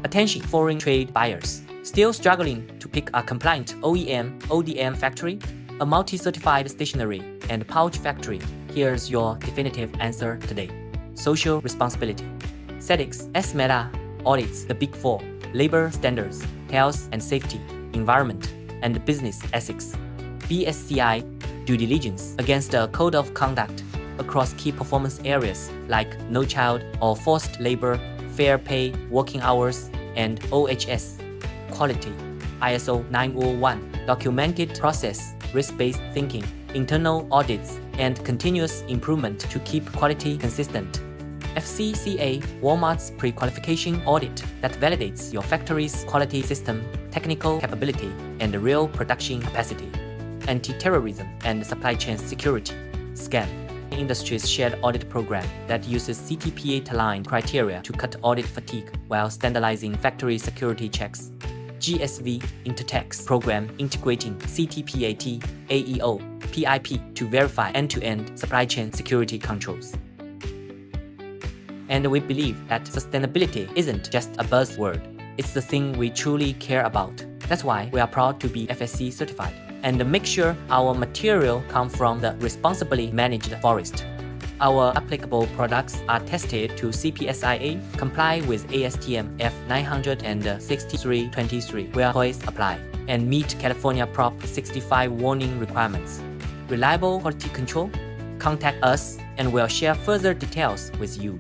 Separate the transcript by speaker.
Speaker 1: Attention foreign trade buyers. Still struggling to pick a compliant OEM, ODM factory, a multi-certified stationery and pouch factory? Here's your definitive answer today. Social responsibility. SEDEX, SMETA audits the Big Four: labor standards, health and safety, environment, and business ethics. BSCI due diligence against a code of conduct across key performance areas like no child or forced labor, fair pay, working hours, and OHS. Quality. ISO 901, documented process, risk-based thinking, internal audits, and continuous improvement to keep quality consistent. FCCA, Walmart's pre-qualification audit that validates your factory's quality system, technical capability, and real production capacity. Anti-terrorism and supply chain security. SCAN, industry's shared audit program that uses C-TPAT criteria to cut audit fatigue while standardizing factory security checks. GSV Intertex program integrating C-TPAT, AEO, PIP to verify end-to-end supply chain security controls. And we believe that sustainability isn't just a buzzword, it's the thing we truly care about. That's why we are proud to be FSC certified and make sure our material come from the responsibly managed forest. Our applicable products are tested to CPSIA, comply with ASTM F963-23 where toys apply, and meet California Prop 65 warning requirements. Reliable quality control? Contact us and we'll share further details with you.